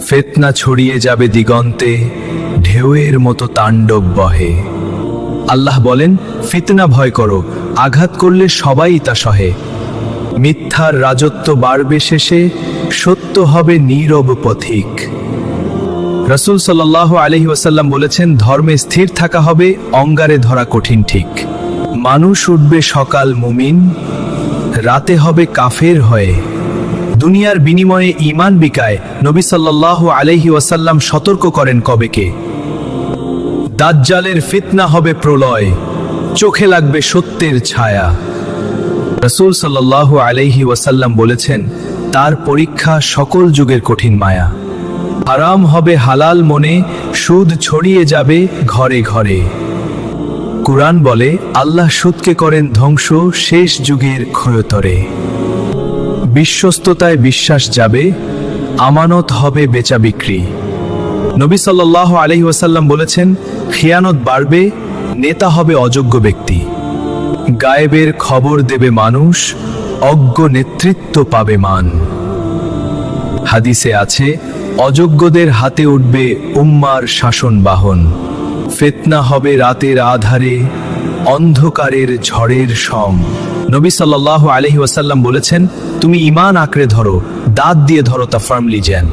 ফিতনা ছড়িয়ে যাবে দিগন্তে, ঢেউয়ের মতো তাণ্ডব বহে। আল্লাহ বলেন, ফিতনা ভয় করো, আঘাত করলে সবাই তা সহে। মিথ্যার রাজত্ব বাড়বে শেষে, সত্য হবে নীরব পথিক। রাসূল সাল্লাল্লাহু আলাইহি ওয়াসাল্লাম বলেছেন, ধর্মে স্থির থাকা হবে, অঙ্গারে ধরা কঠিন ঠিক। মানুষ উঠবে সকাল মুমিন, রাতে হবে কাফের হয়ে। দুনিয়ার বিনিময়ে ঈমান বিকায়, নবী সাল্লাল্লাহু আলাইহি ওয়াসাল্লাম সতর্ক করেন কবেকে। দাজ্জালের ফিতনা হবে প্রলয়, চোখে লাগবে সত্যের ছায়া। রাসূল সাল্লাল্লাহু আলাইহি ওয়াসাল্লাম বলেছেন, তার পরীক্ষা সকল যুগের কঠিন মায়া। হারাম হবে হালাল মনে, সুদ ছড়িয়ে যাবে ঘরে ঘরে। কুরআন বলে, আল্লাহ সুদকে করেন ধ্বংস শেষ যুগের ক্ষয়তরে। বিশ্বস্ততায় বিশ্বাস যাবে, আমানত হবে বেচা বিক্রি। নবী সাল্লাল্লাহু আলাইহি ওয়াসাল্লাম বলেছেন, খিয়ানত বাড়বে, নেতা হবে অযোগ্য ব্যক্তি। গায়েবের খবর দেবে মানুষ, অজ্ঞ নেতৃত্ব পাবে মান। হাদিসে আছে, অযোগ্যদের হাতে উঠবে উম্মার শাসন বাহন। ফিতনা হবে রাতের আধারে, অন্ধকারের ঝড়ের সম। নবী সাল্লাল্লাহু আলাইহি ওয়াসাল্লাম বলেছেন, তুমি ঈমান আঁকড়ে ধরো, দাঁত দিয়ে ধরো তা ফার্মলি জ্যান।